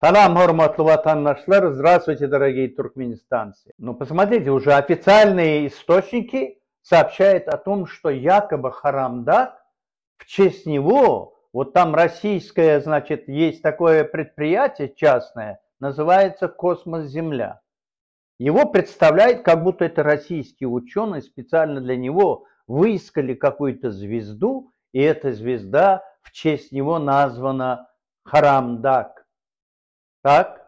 Салам, хурматлы ватандашлар, здравствуйте, дорогие туркменистанцы. Ну, посмотрите, уже официальные источники сообщают о том, что якобы Харамдаг, в честь него, вот там российское, значит, есть такое предприятие частное, называется «Космос-Земля». Его представляет, как будто это российские ученые специально для него выискали какую-то звезду, и эта звезда в честь него названа Харамдаг. Так?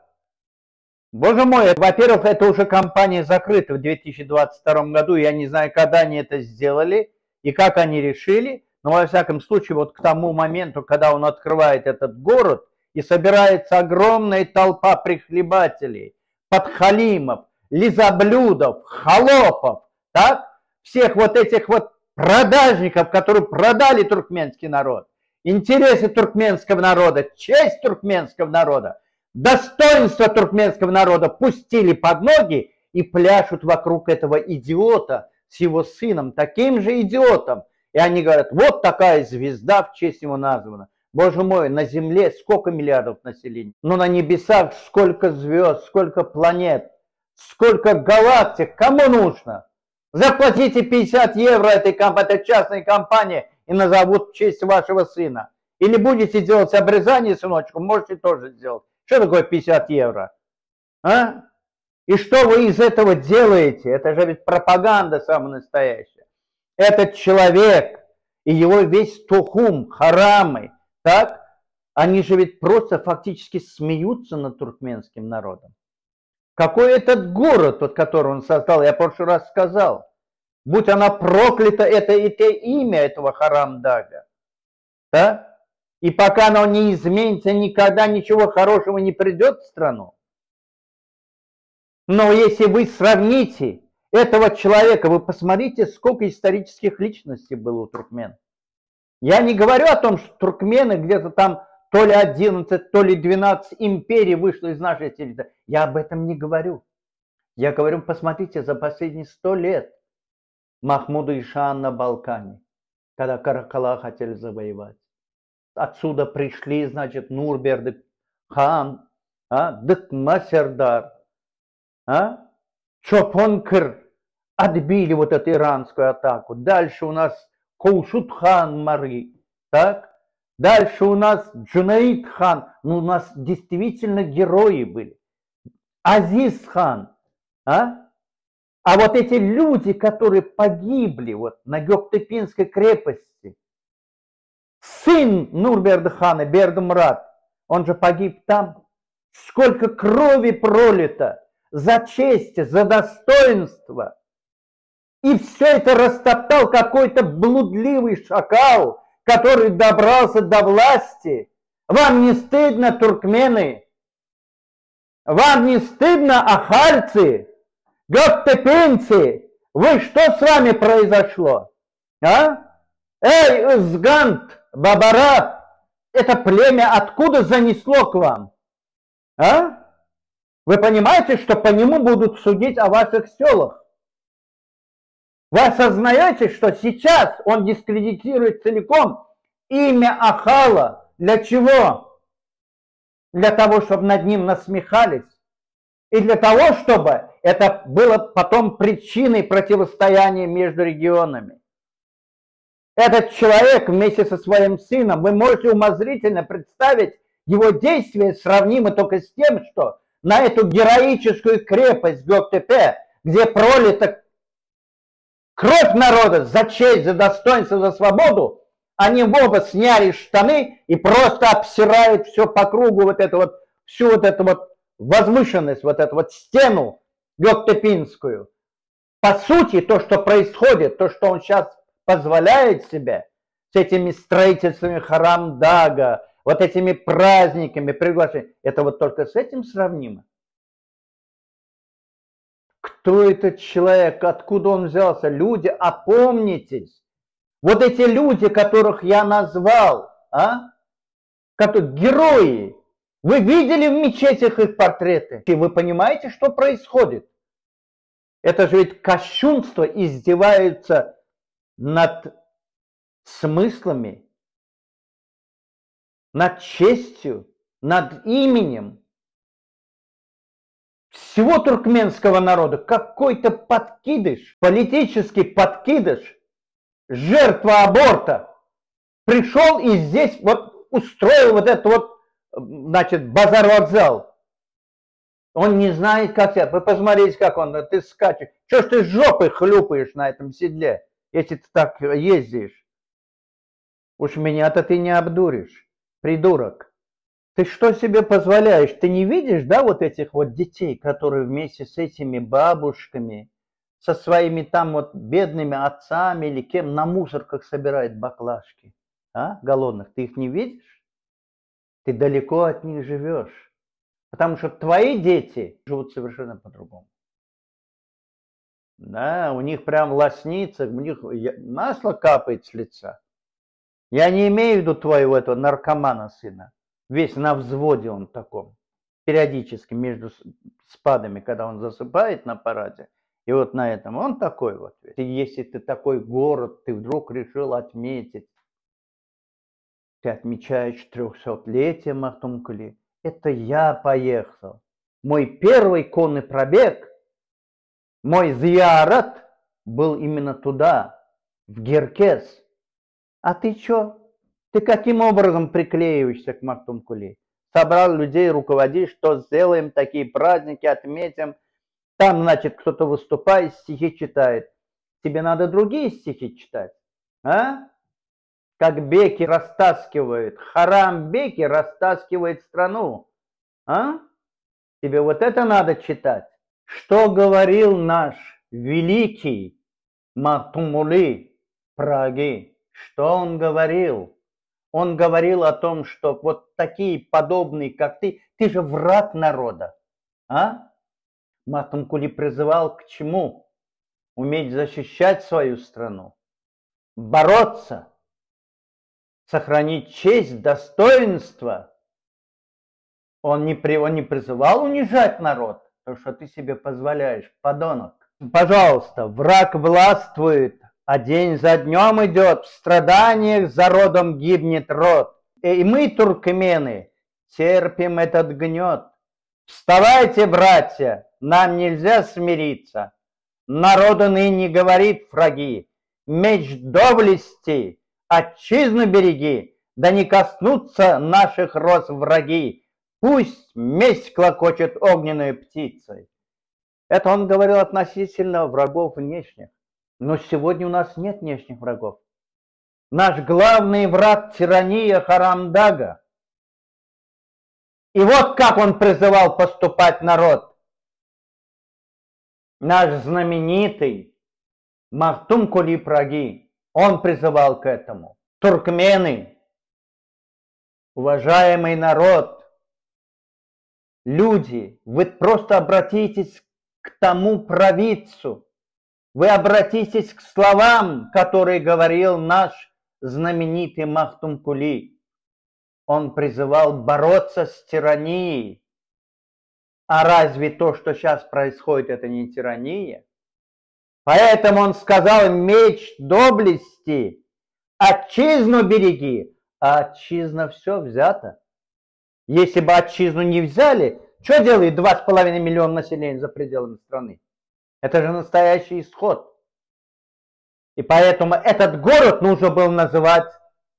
Боже мой, во-первых, это уже компания закрыта в 2022 году, я не знаю, когда они это сделали и как они решили, но во всяком случае, вот к тому моменту, когда он открывает этот город, и собирается огромная толпа прихлебателей, подхалимов, лизоблюдов, холопов, так? Всех вот этих вот продажников, которые продали туркменский народ, интересы туркменского народа, честь туркменского народа, достоинство туркменского народа пустили под ноги и пляшут вокруг этого идиота с его сыном, таким же идиотом. И они говорят, вот такая звезда в честь его названа. Боже мой, на Земле сколько миллиардов населения, но на небесах сколько звезд, сколько планет, сколько галактик, кому нужно? Заплатите 50 евро этой частной компании и назовут в честь вашего сына. Или будете делать обрезание, сыночку, можете тоже сделать. Что такое 50 евро? А? И что вы из этого делаете? Это же ведь пропаганда самая настоящая. Этот человек и его весь тухум, харамы, так? Они же ведь просто фактически смеются над туркменским народом. Какой этот город, вот, который он создал, я в прошлый раз сказал. Будь она проклята, это имя этого Харамдага. Да? И пока оно не изменится, никогда ничего хорошего не придет в страну. Но если вы сравните этого человека, вы посмотрите, сколько исторических личностей было у туркмен. Я не говорю о том, что туркмены где-то там то ли 11, то ли 12 империй вышло из нашей территории. Я об этом не говорю. Я говорю, посмотрите, за последние 100 лет Махмуда Ишан на Балкане, когда Каракала хотели завоевать. Отсюда пришли, значит, Нурбердик хан, Дыкмасердар, Чопонкр, отбили вот эту иранскую атаку. Дальше у нас Каушут хан Мари, так? Дальше у нас Джунаид хан, ну у нас действительно герои были. Азиз хан, А вот эти люди, которые погибли вот на Гёктепинской крепости, сын Нурберда хана, Бердымурад, он же погиб там. Сколько крови пролито за честь, за достоинство. И все это растоптал какой-то блудливый шакал, который добрался до власти. Вам не стыдно, туркмены? Вам не стыдно, ахальцы? Гёктепинцы? Вы что с вами произошло? Эй, Узгант, Бабара, это племя откуда занесло к вам? Вы понимаете, что по нему будут судить о ваших селах? Вы осознаете, что сейчас он дискредитирует целиком имя Ахала? Для чего? Для того, чтобы над ним насмехались. И для того, чтобы это было потом причиной противостояния между регионами. Этот человек вместе со своим сыном, вы можете умозрительно представить его действия, сравнимы только с тем, что на эту героическую крепость Гёктепе, где пролита кровь народа за честь, за достоинство, за свободу, они оба сняли штаны и просто обсирают все по кругу, вот это вот, всю вот эту вот возвышенность, вот эту вот стену Гёктепинскую. По сути, то, что происходит, то, что он сейчас позволяет себе с этими строительствами Харамдага, вот этими праздниками, приглашениями, это вот только с этим сравнимо. Кто этот человек, откуда он взялся? Люди, опомнитесь. Вот эти люди, которых я назвал, которые герои, вы видели в мечетях их портреты? И вы понимаете, что происходит? Это же ведь кощунство, издеваются над смыслами, над честью, над именем. всего туркменского народа какой-то подкидыш, политический подкидыш, жертва аборта, пришел и здесь вот устроил вот этот вот, значит, базар-вокзал. Он не знает, как себя. Вы посмотрите, как он, ты скачешь. Чего ж ты жопой хлюпаешь на этом седле, если ты так ездишь? Уж меня-то ты не обдуришь, придурок. Ты что себе позволяешь? Ты не видишь, да, вот этих вот детей, которые вместе с этими бабушками, со своими там вот бедными отцами или кем на мусорках собирают баклажки, а, голодных? Ты их не видишь? Ты далеко от них живешь. Потому что твои дети живут совершенно по-другому. Да, у них прям лоснится, у них масло капает с лица. Я не имею в виду твоего этого наркомана сына. Весь на взводе он таком. Периодически между спадами, когда он засыпает на параде. И вот на этом он такой вот. И если ты такой город, ты вдруг решил отметить. Ты отмечаешь 300-летие Махтумкули. Это я поехал. Мой первый конный пробег, мой зиярат был именно туда, в Геркес. А ты чё? Ты каким образом приклеиваешься к Махтумкули? Собрал людей, руководишь, что сделаем, такие праздники отметим. Там, значит, кто-то выступает, стихи читает. Тебе надо другие стихи читать, а? Как беки растаскивают, харам беки растаскивает страну, а? Тебе вот это надо читать. Что говорил наш великий Махтумули Праги? Что он говорил? Он говорил о том, что вот такие подобные, как ты же враг народа, а? Махтумкули призывал к чему? Уметь защищать свою страну, бороться, сохранить честь, достоинство. Он не призывал унижать народ, то, что ты себе позволяешь, подонок. Пожалуйста, враг властвует, а день за днем идет, в страданиях за родом гибнет род. И мы, туркмены, терпим этот гнет. Вставайте, братья, нам нельзя смириться. Народу ныне говорит враги, меч доблести, отчизну береги, да не коснутся наших роз враги. Пусть месть клокочет огненной птицей. Это он говорил относительно врагов внешних. Но сегодня у нас нет внешних врагов. Наш главный враг — тирания Харамдага. И вот как он призывал поступать народ. Наш знаменитый Махтумкули Праги, он призывал к этому. Туркмены, уважаемый народ, люди, вы просто обратитесь к тому провидцу, вы обратитесь к словам, которые говорил наш знаменитый Махтумкули. Он призывал бороться с тиранией. А разве то, что сейчас происходит, это не тирания? Поэтому он сказал: меч доблести, отчизну береги. А отчизна все взято. Если бы отчизну не взяли, что делает 2,5 миллиона населения за пределами страны? Это же настоящий исход. И поэтому этот город нужно было называть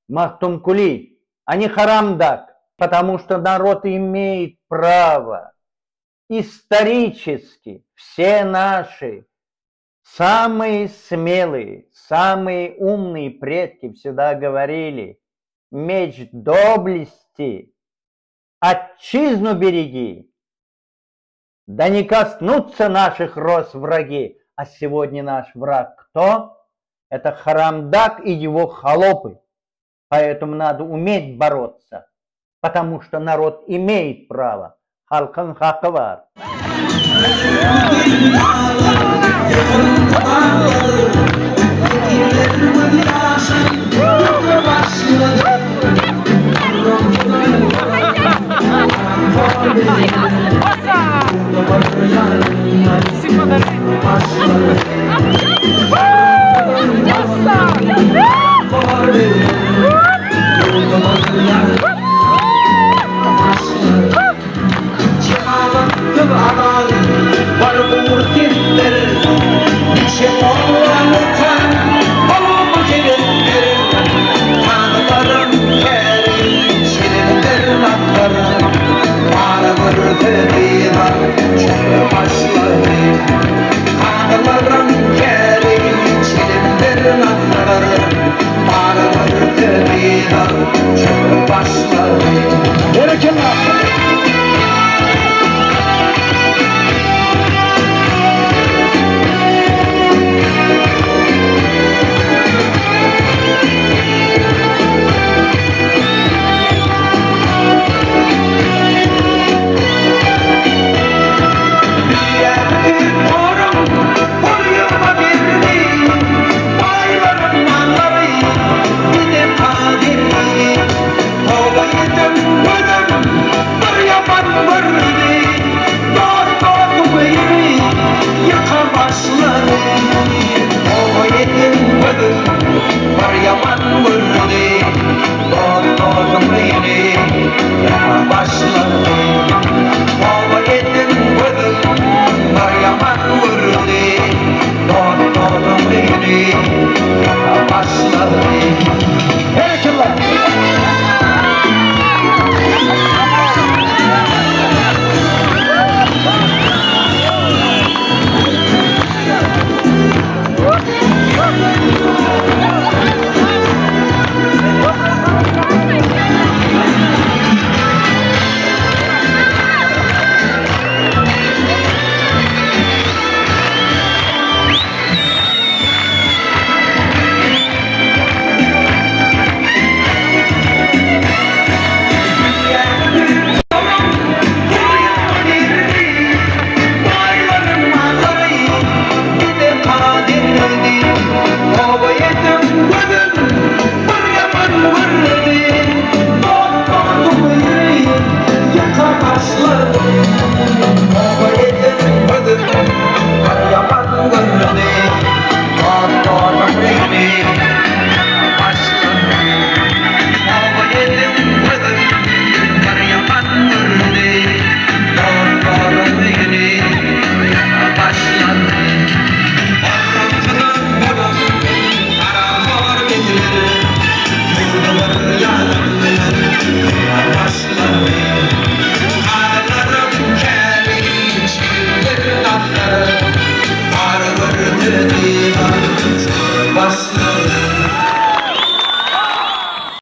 Махтумкули, а не Харамдаг, потому что народ имеет право. Исторически все наши самые смелые, самые умные предки всегда говорили: меч доблести, отчизну береги, да не коснутся наших роз враги. А сегодня наш враг кто? Это Харамдаг и его холопы. Поэтому надо уметь бороться, потому что народ имеет право. Халкан хакавар. Oh my God.